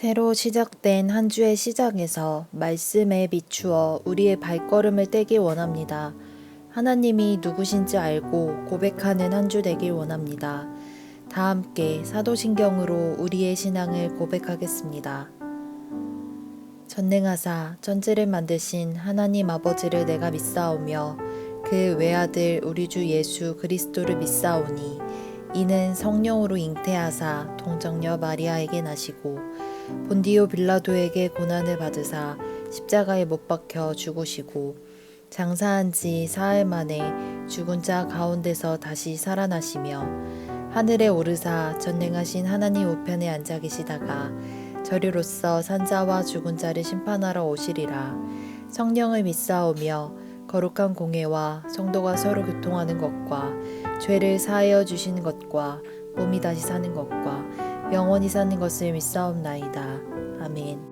새로 시작된 한 주의 시작에서 말씀에 비추어 우리의 발걸음을 떼길 원합니다. 하나님이 누구신지 알고 고백하는 한 주 되길 원합니다. 다 함께 사도신경으로 우리의 신앙을 고백하겠습니다. 전능하사 천지를 만드신 하나님 아버지를 내가 믿사오며 그 외아들 우리 주 예수 그리스도를 믿사오니 이는 성령으로 잉태하사 동정녀 마리아에게 나시고 본디오 빌라도에게 고난을 받으사 십자가에 못 박혀 죽으시고 장사한 지 사흘 만에 죽은 자 가운데서 다시 살아나시며 하늘에 오르사 전능하신 하나님 우편에 앉아 계시다가 저리로서 산자와 죽은 자를 심판하러 오시리라. 성령을 믿사오며 거룩한 공회와 성도가 서로 교통하는 것과 죄를 사하여 주시는 것과 몸이 다시 사는 것과 영원히 사는 것을 믿사옵나이다. 아멘.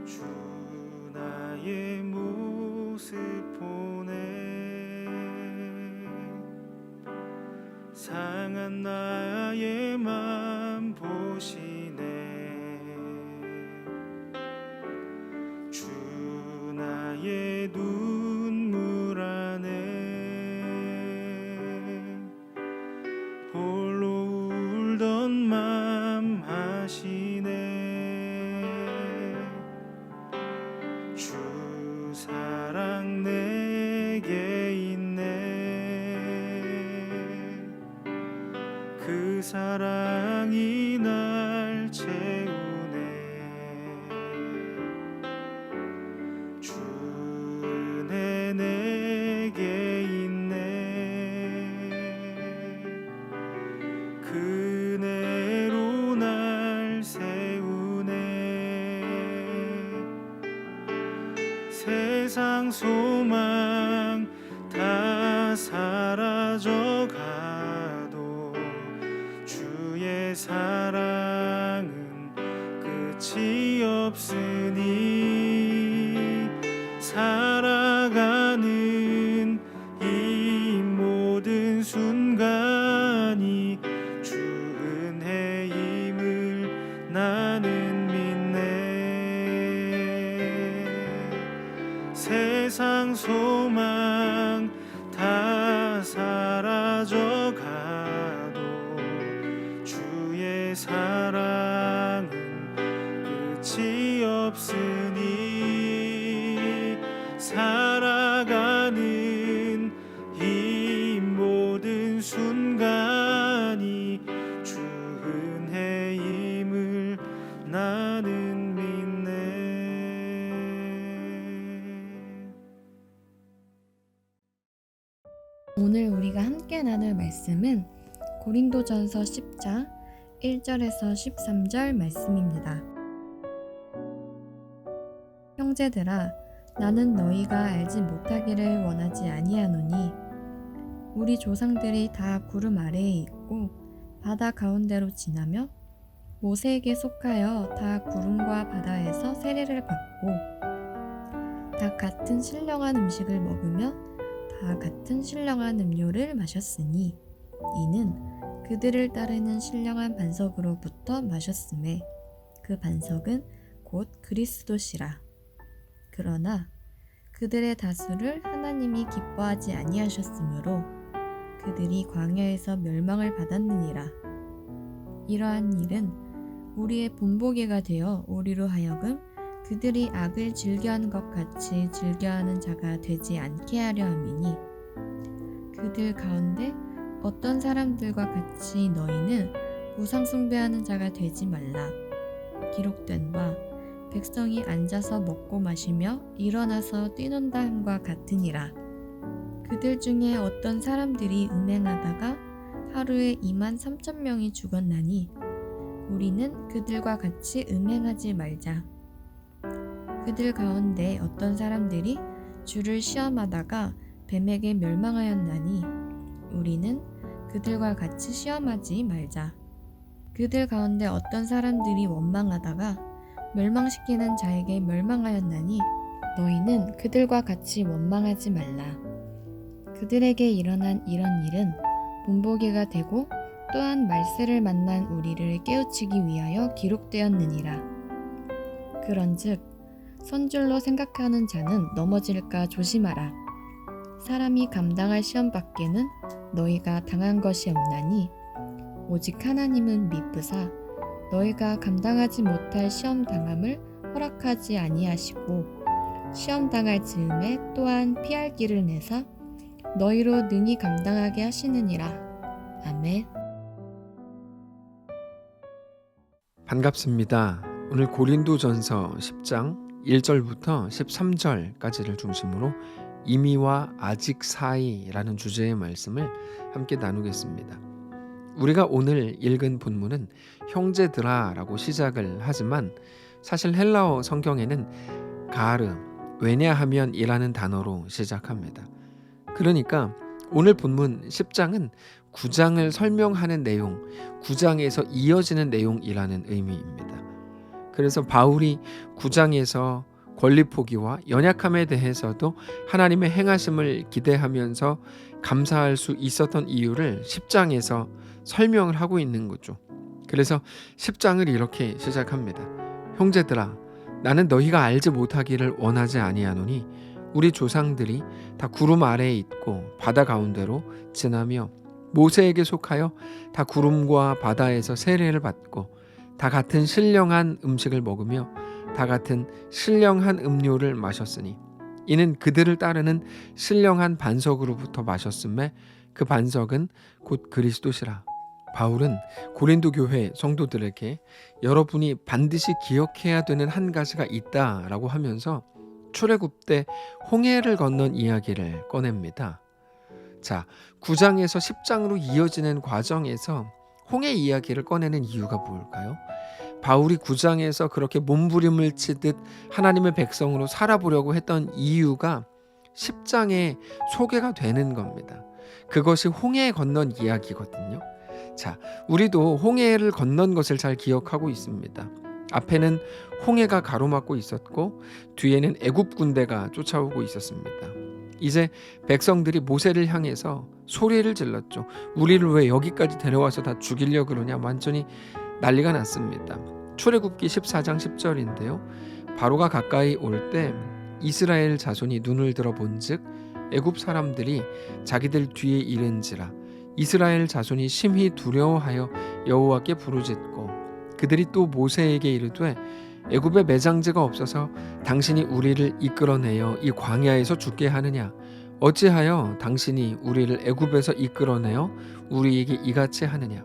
주 나의 모습 보네 상한 나의 맘 보시네 주 나의 눈물 안에 홀로 울던 맘 하시네 주 사랑 내게 있네 그 사랑이 날 채우네 주 은혜 내게 있네 그 은혜로 날 세우네 세상 소망 다 사라져가도 주의 사랑은 끝이 없으니 살아가는 이 모든 순간이 주 은혜임을 나는 믿네 세상 소망 다 사라져가도 주의 사랑은 끝이 없으니 살아가는 이 모든 순간이 주 은혜임을 나는 믿네. 오늘 우리가 함께 나눌 말씀은 고린도전서 10장 1절에서 13절 말씀입니다. 형제들아, 나는 너희가 알지 못하기를 원하지 아니하노니 우리 조상들이 다 구름 아래에 있고 바다 가운데로 지나며 모세에게 속하여 다 구름과 바다에서 세례를 받고 다 같은 신령한 음식을 먹으며 다 같은 신령한 음료를 마셨으니 이는 그들을 따르는 신령한 반석으로부터 마셨음에 그 반석은 곧 그리스도시라. 그러나 그들의 다수를 하나님이 기뻐하지 아니하셨으므로 그들이 광야에서 멸망을 받았느니라. 이러한 일은 우리의 본보기가 되어 우리로 하여금 그들이 악을 즐겨하는 것 같이 즐겨하는 자가 되지 않게 하려 함이니 그들 가운데 어떤 사람들과 같이 너희는 우상 숭배하는 자가 되지 말라. 기록된 바 백성이 앉아서 먹고 마시며 일어나서 뛰논다 함과 같으니라. 그들 중에 어떤 사람들이 음행하다가 하루에 23,000명이 죽었나니 우리는 그들과 같이 음행하지 말자. 그들 가운데 어떤 사람들이 주를 시험하다가 뱀에게 멸망하였나니 우리는 그들과 같이 시험하지 말자. 그들 가운데 어떤 사람들이 원망하다가 멸망시키는 자에게 멸망하였나니 너희는 그들과 같이 원망하지 말라. 그들에게 일어난 이런 일은 본보기가 되고 또한 말세를 만난 우리를 깨우치기 위하여 기록되었느니라. 그런즉 선줄로 생각하는 자는 넘어질까 조심하라. 사람이 감당할 시험 밖에는 너희가 당한 것이 없나니 오직 하나님은 미쁘사 너희가 감당하지 못할 시험 당함을 허락하지 아니하시고 시험 당할 즈음에 또한 피할 길을 내사 너희로 능히 감당하게 하시느니라. 아멘. 반갑습니다. 오늘 고린도전서 10장 1절부터 13절까지를 중심으로 이미와 아직 사이라는 주제의 말씀을 함께 나누겠습니다. 우리가 오늘 읽은 본문은 형제들아라고 시작을 하지만 사실 헬라어 성경에는 가르, 왜냐하면이라는 단어로 시작합니다. 그러니까 오늘 본문 10장은 9장을 설명하는 내용, 9장에서 이어지는 내용이라는 의미입니다. 그래서 바울이 9장에서 권리 포기와 연약함에 대해서도 하나님의 행하심을 기대하면서 감사할 수 있었던 이유를 10장에서 설명을 하고 있는 거죠. 그래서 10장을 이렇게 시작합니다. 형제들아, 나는 너희가 알지 못하기를 원하지 아니하노니 우리 조상들이 다 구름 아래에 있고 바다 가운데로 지나며 모세에게 속하여 다 구름과 바다에서 세례를 받고 다 같은 신령한 음식을 먹으며 다 같은 신령한 음료를 마셨으니 이는 그들을 따르는 신령한 반석으로부터 마셨음에 그 반석은 곧 그리스도시라. 바울은 고린도 교회 성도들에게 여러분이 반드시 기억해야 되는 한 가지가 있다라고 하면서 출애굽 때 홍해를 건넌 이야기를 꺼냅니다. 자, 9장에서 10장으로 이어지는 과정에서 홍해 이야기를 꺼내는 이유가 뭘까요? 바울이 9장에서 그렇게 몸부림을 치듯 하나님의 백성으로 살아보려고 했던 이유가 10장에 소개가 되는 겁니다. 그것이 홍해 건넌 이야기거든요. 자, 우리도 홍해를 건넌 것을 잘 기억하고 있습니다. 앞에는 홍해가 가로막고 있었고 뒤에는 애굽 군대가 쫓아오고 있었습니다. 이제 백성들이 모세를 향해서 소리를 질렀죠. 우리를 왜 여기까지 데려와서 다 죽이려고 그러냐. 완전히 난리가 났습니다. 출애굽기 14장 10절인데요. 바로가 가까이 올 때 이스라엘 자손이 눈을 들어 본즉 애굽 사람들이 자기들 뒤에 이른지라 이스라엘 자손이 심히 두려워하여 여호와께 부르짖고 그들이 또 모세에게 이르되 애굽에 매장지가 없어서 당신이 우리를 이끌어내어 이 광야에서 죽게 하느냐 어찌하여 당신이 우리를 애굽에서 이끌어내어 우리에게 이같이 하느냐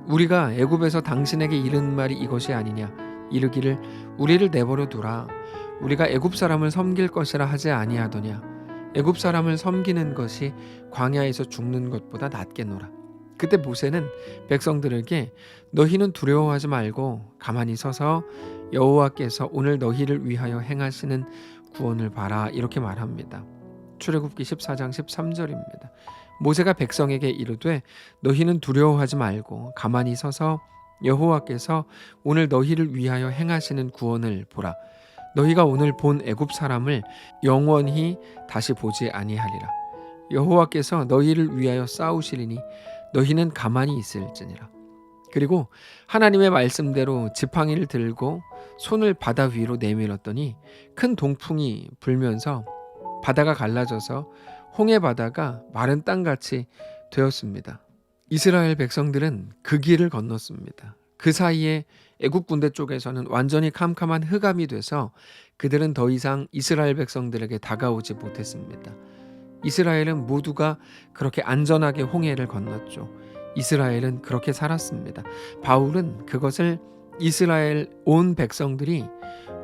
우리가 애굽에서 당신에게 이른 말이 이것이 아니냐 이르기를 우리를 내버려 두라 우리가 애굽 사람을 섬길 것이라 하지 아니하더냐 애굽 사람을 섬기는 것이 광야에서 죽는 것보다 낫겠노라. 그때 모세는 백성들에게 너희는 두려워하지 말고 가만히 서서 여호와께서 오늘 너희를 위하여 행하시는 구원을 봐라 이렇게 말합니다. 출애굽기 14장 13절입니다. 모세가 백성에게 이르되 너희는 두려워하지 말고 가만히 서서 여호와께서 오늘 너희를 위하여 행하시는 구원을 보라. 너희가 오늘 본 애굽 사람을 영원히 다시 보지 아니하리라. 여호와께서 너희를 위하여 싸우시리니 너희는 가만히 있을지니라. 그리고 하나님의 말씀대로 지팡이를 들고 손을 바다 위로 내밀었더니 큰 동풍이 불면서 바다가 갈라져서 홍해 바다가 마른 땅같이 되었습니다. 이스라엘 백성들은 그 길을 건넜습니다. 그 사이에 애굽 군대 쪽에서는 완전히 캄캄한 흑암이 돼서 그들은 더 이상 이스라엘 백성들에게 다가오지 못했습니다. 이스라엘은 모두가 그렇게 안전하게 홍해를 건넜죠. 이스라엘은 그렇게 살았습니다. 바울은 그것을 이스라엘 온 백성들이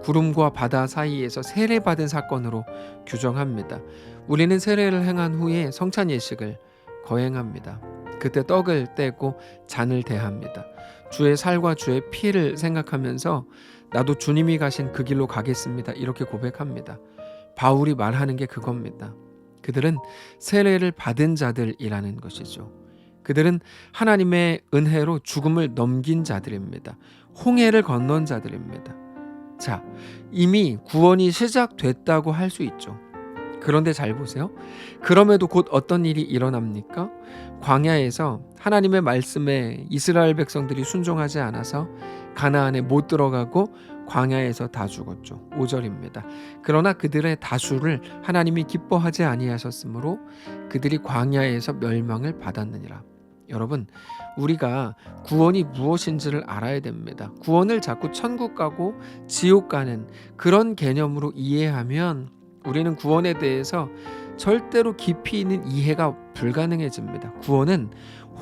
구름과 바다 사이에서 세례받은 사건으로 규정합니다. 우리는 세례를 행한 후에 성찬 예식을 거행합니다. 그때 떡을 떼고 잔을 대합니다. 주의 살과 주의 피를 생각하면서 나도 주님이 가신 그 길로 가겠습니다. 이렇게 고백합니다. 바울이 말하는 게 그겁니다. 그들은 세례를 받은 자들이라는 것이죠. 그들은 하나님의 은혜로 죽음을 넘긴 자들입니다. 홍해를 건넌 자들입니다. 자, 이미 구원이 시작됐다고 할 수 있죠. 그런데 잘 보세요. 그럼에도 곧 어떤 일이 일어납니까? 광야에서 하나님의 말씀에 이스라엘 백성들이 순종하지 않아서 가나안에 못 들어가고 광야에서 다 죽었죠. 5절입니다. 그러나 그들의 다수를 하나님이 기뻐하지 아니하셨으므로 그들이 광야에서 멸망을 받았느니라. 여러분, 우리가 구원이 무엇인지를 알아야 됩니다. 구원을 자꾸 천국 가고 지옥 가는 그런 개념으로 이해하면 우리는 구원에 대해서 절대로 깊이 있는 이해가 불가능해집니다. 구원은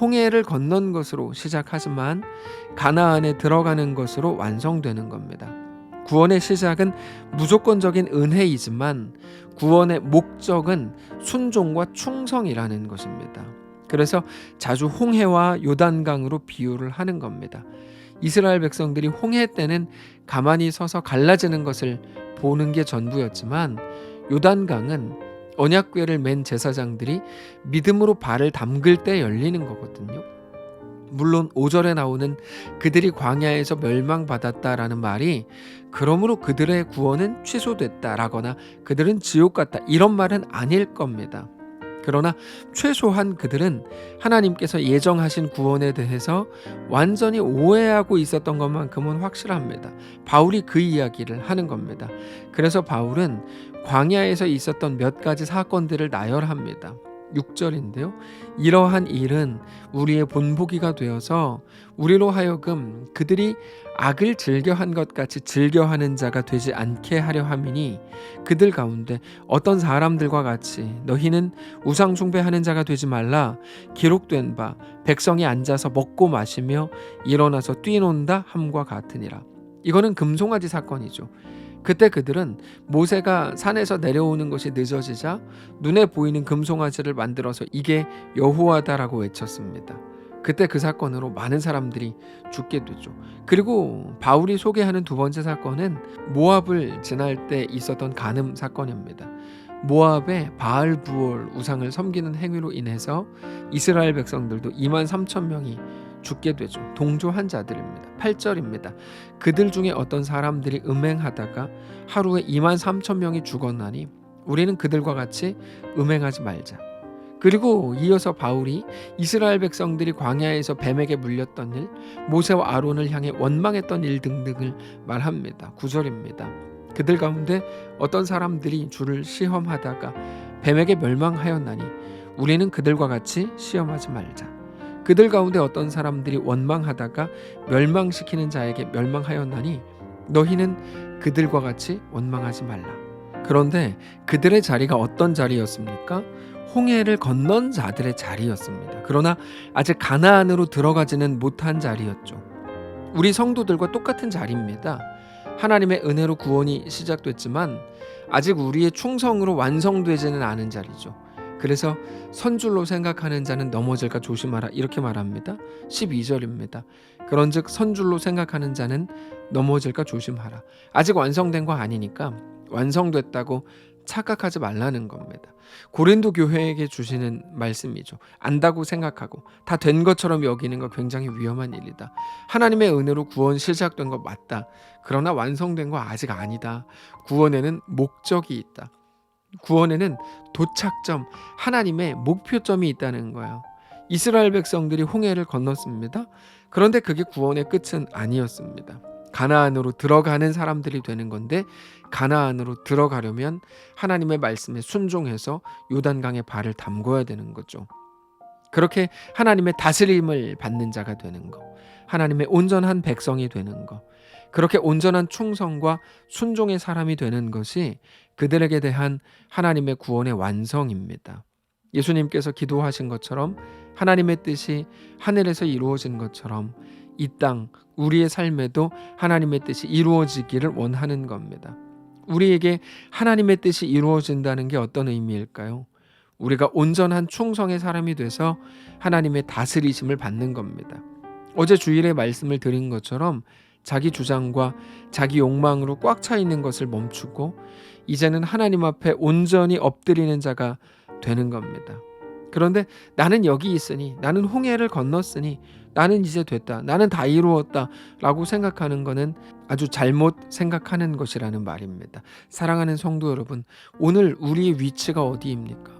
홍해를 건넌 것으로 시작하지만 가나안에 들어가는 것으로 완성되는 겁니다. 구원의 시작은 무조건적인 은혜이지만 구원의 목적은 순종과 충성이라는 것입니다. 그래서 자주 홍해와 요단강으로 비유를 하는 겁니다. 이스라엘 백성들이 홍해 때는 가만히 서서 갈라지는 것을 보는 게 전부였지만 요단강은 언약궤를 맨 제사장들이 믿음으로 발을 담글 때 열리는 거거든요. 물론 5절에 나오는 그들이 광야에서 멸망받았다라는 말이 그러므로 그들의 구원은 취소됐다라거나 그들은 지옥 갔다 이런 말은 아닐 겁니다. 그러나 최소한 그들은 하나님께서 예정하신 구원에 대해서 완전히 오해하고 있었던 것만큼은 확실합니다. 바울이 그 이야기를 하는 겁니다. 그래서 바울은 광야에서 있었던 몇 가지 사건들을 나열합니다. 6절인데요. 이러한 일은 우리의 본보기가 되어서 우리로 하여금 그들이 악을 즐겨한 것 같이 즐겨하는 자가 되지 않게 하려 함이니 그들 가운데 어떤 사람들과 같이 너희는 우상 숭배하는 자가 되지 말라. 기록된 바 백성이 앉아서 먹고 마시며 일어나서 뛰논다 함과 같으니라. 이거는 금송아지 사건이죠. 그때 그들은 모세가 산에서 내려오는 것이 늦어지자 눈에 보이는 금송아지를 만들어서 이게 여호와다라고 외쳤습니다. 그때 그 사건으로 많은 사람들이 죽게 되죠. 그리고 바울이 소개하는 두 번째 사건은 모압을 지날 때 있었던 간음 사건입니다. 모압의 바알 부올 우상을 섬기는 행위로 인해서 이스라엘 백성들도 23,000명이 죽게 되죠. 동조한 자들입니다. 8절입니다. 그들 중에 어떤 사람들이 음행하다가 하루에 23,000명이 죽었나니 우리는 그들과 같이 음행하지 말자. 그리고 이어서 바울이 이스라엘 백성들이 광야에서 뱀에게 물렸던 일, 모세와 아론을 향해 원망했던 일 등등을 말합니다. 9절입니다. 그들 가운데 어떤 사람들이 주를 시험하다가 뱀에게 멸망하였나니 우리는 그들과 같이 시험하지 말자. 그들 가운데 어떤 사람들이 원망하다가 멸망시키는 자에게 멸망하였나니 너희는 그들과 같이 원망하지 말라. 그런데 그들의 자리가 어떤 자리였습니까? 홍해를 건넌 자들의 자리였습니다. 그러나 아직 가나안으로 들어가지는 못한 자리였죠. 우리 성도들과 똑같은 자리입니다. 하나님의 은혜로 구원이 시작됐지만 아직 우리의 충성으로 완성되지는 않은 자리죠. 그래서 선줄로 생각하는 자는 넘어질까 조심하라 이렇게 말합니다. 12절입니다. 그런즉 선줄로 생각하는 자는 넘어질까 조심하라. 아직 완성된 거 아니니까 완성됐다고 착각하지 말라는 겁니다. 고린도 교회에게 주시는 말씀이죠. 안다고 생각하고 다 된 것처럼 여기는 거 굉장히 위험한 일이다. 하나님의 은혜로 구원 시작된 거 맞다. 그러나 완성된 거 아직 아니다. 구원에는 목적이 있다. 구원에는 도착점, 하나님의 목표점이 있다는 거예요. 이스라엘 백성들이 홍해를 건넜습니다. 그런데 그게 구원의 끝은 아니었습니다. 가나안으로 들어가는 사람들이 되는 건데 가나안으로 들어가려면 하나님의 말씀에 순종해서 요단강에 발을 담궈야 되는 거죠. 그렇게 하나님의 다스림을 받는 자가 되는 거, 하나님의 온전한 백성이 되는 거, 그렇게 온전한 충성과 순종의 사람이 되는 것이 그들에게 대한 하나님의 구원의 완성입니다. 예수님께서 기도하신 것처럼 하나님의 뜻이 하늘에서 이루어진 것처럼 이 땅 우리의 삶에도 하나님의 뜻이 이루어지기를 원하는 겁니다. 우리에게 하나님의 뜻이 이루어진다는 게 어떤 의미일까요? 우리가 온전한 충성의 사람이 돼서 하나님의 다스리심을 받는 겁니다. 어제 주일에 말씀을 드린 것처럼 자기 주장과 자기 욕망으로 꽉 차 있는 것을 멈추고 이제는 하나님 앞에 온전히 엎드리는 자가 되는 겁니다. 그런데 나는 여기 있으니, 나는 홍해를 건넜으니, 나는 이제 됐다, 나는 다 이루었다 라고 생각하는 것은 아주 잘못 생각하는 것이라는 말입니다. 사랑하는 성도 여러분, 오늘 우리의 위치가 어디입니까?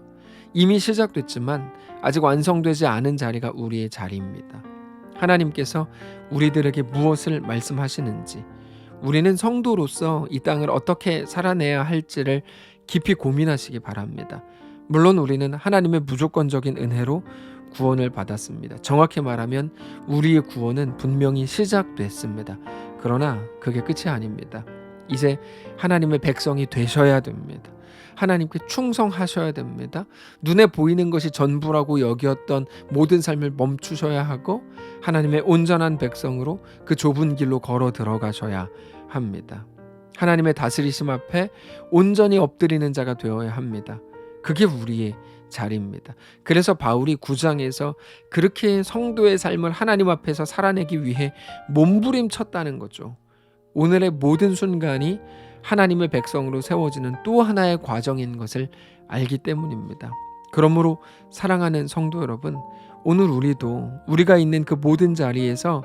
이미 시작됐지만 아직 완성되지 않은 자리가 우리의 자리입니다. 하나님께서 우리들에게 무엇을 말씀하시는지, 우리는 성도로서 이 땅을 어떻게 살아내야 할지를 깊이 고민하시기 바랍니다. 물론 우리는 하나님의 무조건적인 은혜로 구원을 받았습니다. 정확히 말하면 우리의 구원은 분명히 시작됐습니다. 그러나 그게 끝이 아닙니다. 이제 하나님의 백성이 되셔야 됩니다. 하나님께 충성하셔야 됩니다. 눈에 보이는 것이 전부라고 여겼던 모든 삶을 멈추셔야 하고 하나님의 온전한 백성으로 그 좁은 길로 걸어 들어가셔야 합니다. 하나님의 다스리심 앞에 온전히 엎드리는 자가 되어야 합니다. 그게 우리의 자리입니다. 그래서 바울이 9장에서 그렇게 성도의 삶을 하나님 앞에서 살아내기 위해 몸부림쳤다는 거죠. 오늘의 모든 순간이 하나님의 백성으로 세워지는 또 하나의 과정인 것을 알기 때문입니다. 그러므로 사랑하는 성도 여러분, 오늘 우리도 우리가 있는 그 모든 자리에서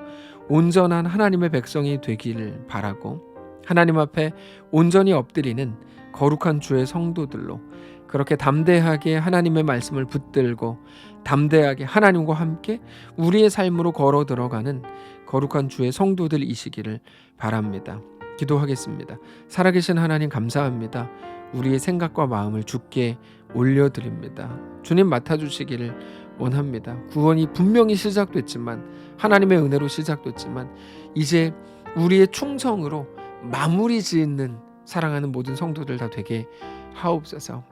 온전한 하나님의 백성이 되기를 바라고, 하나님 앞에 온전히 엎드리는 거룩한 주의 성도들로 그렇게 담대하게 하나님의 말씀을 붙들고 담대하게 하나님과 함께 우리의 삶으로 걸어 들어가는 거룩한 주의 성도들이시기를 바랍니다. 기도하겠습니다. 살아계신 하나님, 감사합니다. 우리의 생각과 마음을 주께 올려드립니다. 주님 맡아주시기를 원합니다. 구원이 분명히 시작됐지만, 하나님의 은혜로 시작됐지만, 이제 우리의 충성으로 마무리 짓는 사랑하는 모든 성도들 다 되게 하옵소서.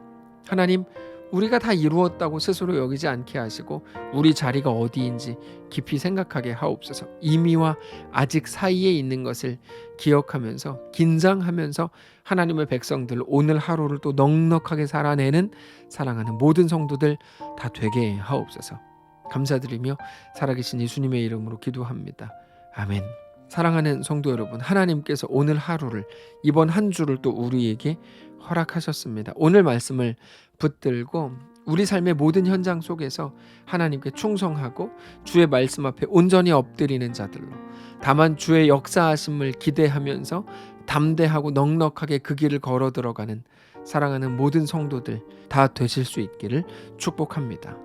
하나님, 우리가 다 이루었다고 스스로 여기지 않게 하시고 우리 자리가 어디인지 깊이 생각하게 하옵소서. 이미와 아직 사이에 있는 것을 기억하면서 긴장하면서 하나님의 백성들 오늘 하루를 또 넉넉하게 살아내는 사랑하는 모든 성도들 다 되게 하옵소서. 감사드리며 살아계신 예수님의 이름으로 기도합니다. 아멘. 사랑하는 성도 여러분, 하나님께서 오늘 하루를, 이번 한 주를 또 우리에게 허락하셨습니다. 오늘 말씀을 붙들고 우리 삶의 모든 현장 속에서 하나님께 충성하고 주의 말씀 앞에 온전히 엎드리는 자들로, 다만 주의 역사하심을 기대하면서 담대하고 넉넉하게 그 길을 걸어 들어가는 사랑하는 모든 성도들 다 되실 수 있기를 축복합니다.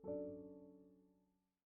아멘.